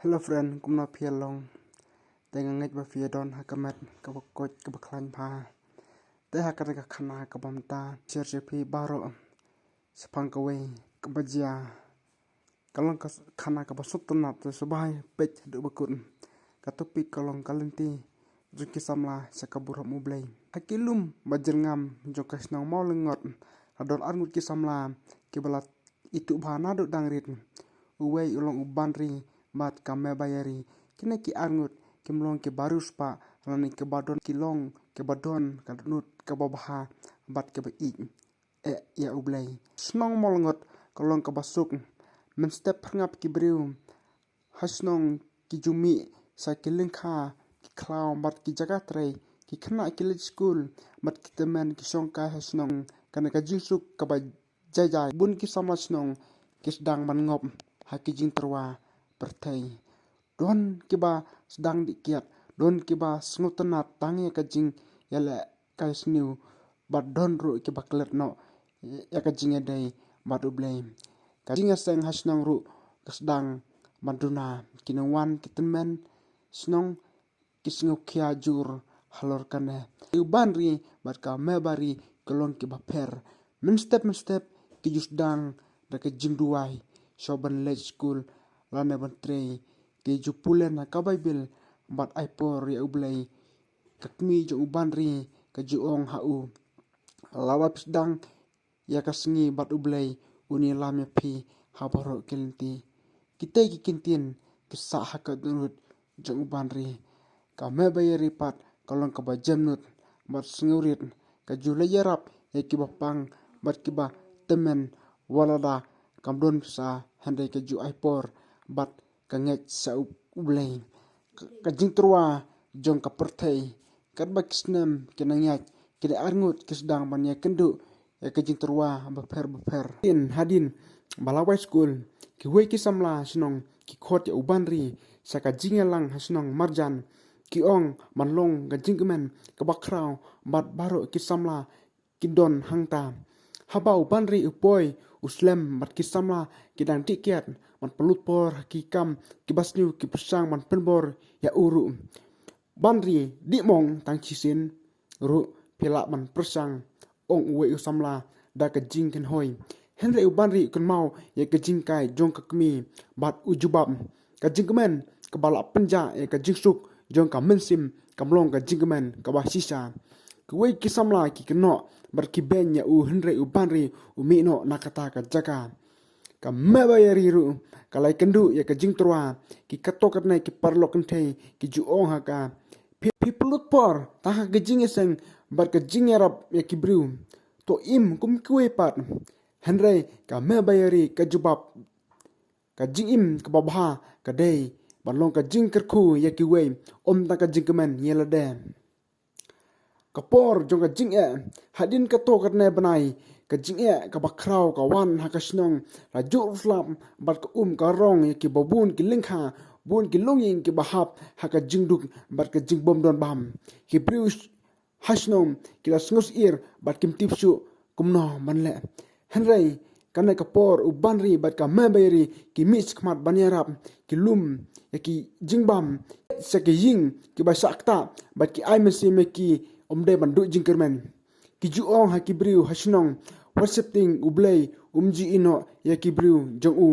Hello friend, kum na phia long. Dengan ngej ba phia don hakamet ka ba koj ka ba klan pha. Te hakat ka khana ka bamta cher che phi baro. Sepang ka we ka ba jia. Kalong ka khana ka ba sutna te subai pech du ba kun. Ka topi kalong kalenti juki samla sa ka burap mu blai. Hakilum ba jerngam jo ka snang mau lengot. Adon arngut ki samla ki balat itu bhana do dangrit. Uwei ulong ubanri bat kame bayari kine ki arngut kimlong ke barus pa lani ke badon kilong ke badon kadnut ke babaha bat ke ba ya ublay snong molngot kolong ke basuk men step ngap ki briu hasnong ki jumi sa ki lingkha ki klaw bat ki jagatre ki khna ki lit school bat ki temen ki songka hasnong kana ka jingsuk ka ba jajai bun ki samasnong ki sedang man ngop haki jing terwa pertai don kiba sedang dikiat don kiba snutenat tangi ka jing yala kai sniu bad don ru kiba klet no ya ka jing dai bad ublay ka jing seng hasnong ru sedang banduna kinwan kitenmen snong kisngu khia jur halor kane ubanri bad ka mebari kolong kiba per men step ki jusdang da ka jing duai shoban late school lana bantrei ke jupulen na kabaibil bat aipor ya ublay kakmi jo ubanri ka juong hau lawap sedang ya kasngi bat ublay uni lame phi habaro kelenti kita kikintin kisah hakat nurut jo ubanri ka mebayari pat kolong ka bajamnut bat sngurit ka julayarap ya kibapang bat kiba temen walada kamdon sa handai ke ju aipor bat kanget sa ublay ka jingtrwa jong ka perthai kat ba kisnem kinangyat kida arngut kisdang banya kendu ya ka jingtrwa baper hadin balawai school ki we ki samla snong ki khot ya ubanri saka jingelang hasnong marjan ki ong manlong ga jingmen ka bakraw bat baro ki samla ki don hangta haba ubanri upoi uslem bat ki samla ki dang tiket man pelut por ki kam ki basniu ki persang man penbor ya uru banri di mong tang chisin ru pila man persang ong uwe usamla da ka jing ken hoi henre ubanri kun mau ya ka jing kai jong ka kmi bat ujubam ka jingmen ka bala penja ya ka jingsuk jong ka mensim kamlong ka jingmen ka ba sisa kuwe ki samla ki keno bar ki benya u henre ubanri umino nakata ka jaga ka mebayari ru kalai kendu ya ka jingtrwa ki katokat nai ki parlok kentei ki juong ha ka pi pelut por ta ha ka jingeseng bar ka jingerap ya ki briu to im kum kuwe pat henre ka mebayari ka jubab ka jingim ka babha ka dei balong ka jingkerku ya ki we om ta ka jingkemen yela de kapor jong ka jing hadin ka to kat ne banai ka jing ka bakraw ka wan ha ka snong la jur flam bat ka ka rong ki babun ki lingkha bun ki longing ki bahap ha ka jingduk bat ka jing bom don bam ki brius hasnom ki la sngus ir bat kim tipsu kumno manle henrei kana kapor ubanri bat ka mebayri ki mis khmat banyarap ki lum ya ki jingbam sa ki ying ki ba sakta bat ki ai mesi me ki omde bandu jingkermen ki juong ha ki briu hasnong worshiping ublay umji ino ya ki briu jong u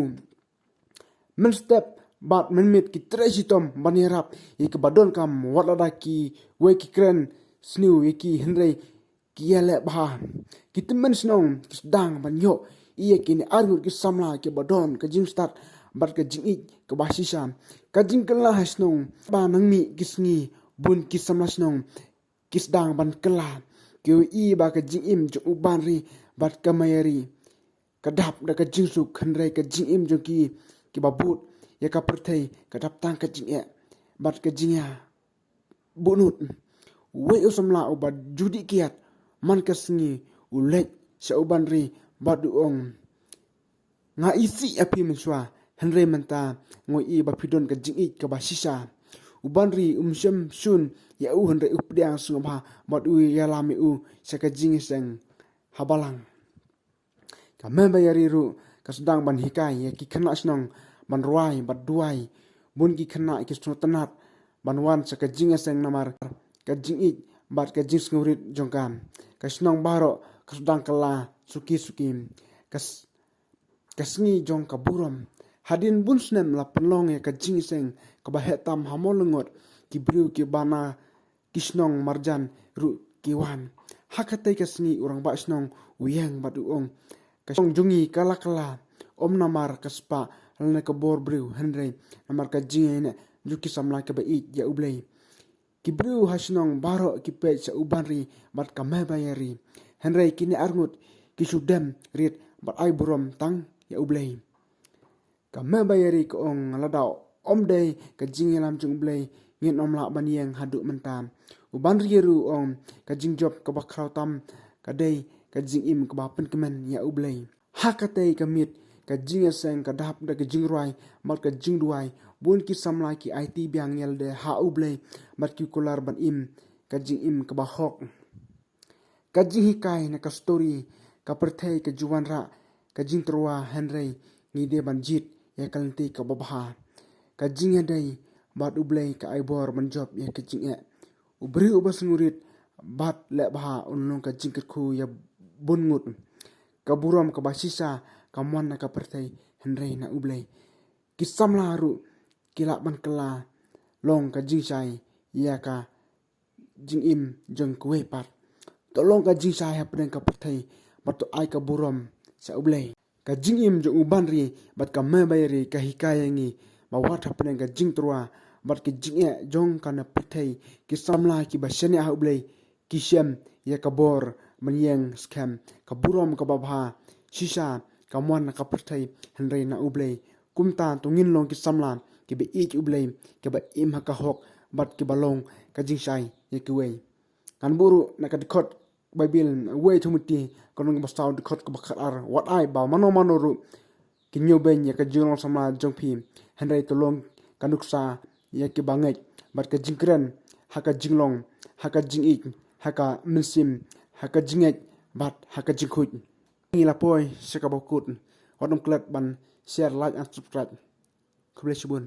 men step bat menmit ki trejitom banirap ya ki badon kam walada ki we ki kren sniu ya ki henrei ki yele bah ki temen snong ki sedang banyo iya ki ni argut ki samla ki badon ka jing start bat ka jing ik ka basisa ka jing kala hasnong ba nangmi kisngi bun ki samla snong kisdang ban kela ki i ba ka jing im jo ubanri bat ka mayari kadap da ka jing su khandrai ka jing im jo ki babut ya ka perthai ka dap tang ka jing bat ka jing ya bunut we usamla ubat judi kiat man ka sngi ulek sa ubanri bat ong nga isi api menswa henre menta ngoi i ba pidon ka jing ik ka basisa ubanri umsem sun ya u henre updiang sungba bat u ya lami u saka jing seng habalang ka membayari ru ka sedang ban hikai ya ki khana snong ban ruai bat duai bun ki khana ki snotanat banwan sa ka jing aseng namar ka jing ik bat ka jing ngurit jongkam ka snong baro ka sudang kala suki kasngi jong ka buram hadin bun snem la penlong ya ka jing seng ka ba hetam hamolengot ki bru ki bana kisnong marjan ru kiwan hakatai kasngi urang ba snong uyang bat uong ka song jungi kala om namar kaspa halna ka bor bru henry namar ka jing ene juki samla ka ba ik ya ublei ki bru hasnong baro ki pe sa ubanri bat ka mebayari henry kini arngut ki sudem rit bat ai buram tang ya ublei ka mebayari ko ong ladau om dei ka jing lam jung ublei ngin om la banieng hadu mentam uban rieru ong ka jing job ka ba krautam ka dei ka jing im ka ba pen kemen ya ublei hakatei ka mit ka jing aseng ka dap da ka jing ruai mat ka jing duai bun ki samla ki it biang yel de ha ublei mat ki kular ban im ka jing im ka ba hok ka jing hikai na ka story ka perthei ka juwan ra ka jing trua henry ni de ban jit ya kalenti ka babha ka jing dei bat ublei ka aibor ban job ya ka jing ubri ubas ngurit bat le bha unlong ka jing khu ya bun ngut ka buram ka basisa ka mon na ka perthei henry na ublei ki samla ru kila ban kala long ka jing sai ya ka jing im jong kwe pat tolong ka jing sai hapren ka perthei bat ai ka buram sa ublei ka jing im jong uban ri bat ka mebayari ka hikayangi ba wat hapren ka jing trua bat ki jing jong kana perthei ki samla ki basene ha ublei ki shem ya ka bor manyeng scam ka buram ka babha sisa ka mon ka perthei henry na ublei kumta tungin long ki samla ki be ik ublei ki ba im ha ka hok bat ki balong ka jing sai ye ki wei kan buru na ka dikot bible wei thumuti konong bastaw dikot ka bakar wat ai ba mano ru ki nyoben ye ka jing samla jong phi henry tolong kanuksa ye ki bangai bat ka jingkren ha ka jinglong ha ka jing ik ha ka minsim ha ka jingek bat ha ka jingkhuj ni la poi se ka bokut wadom klet ban share like and subscribe kuble shibun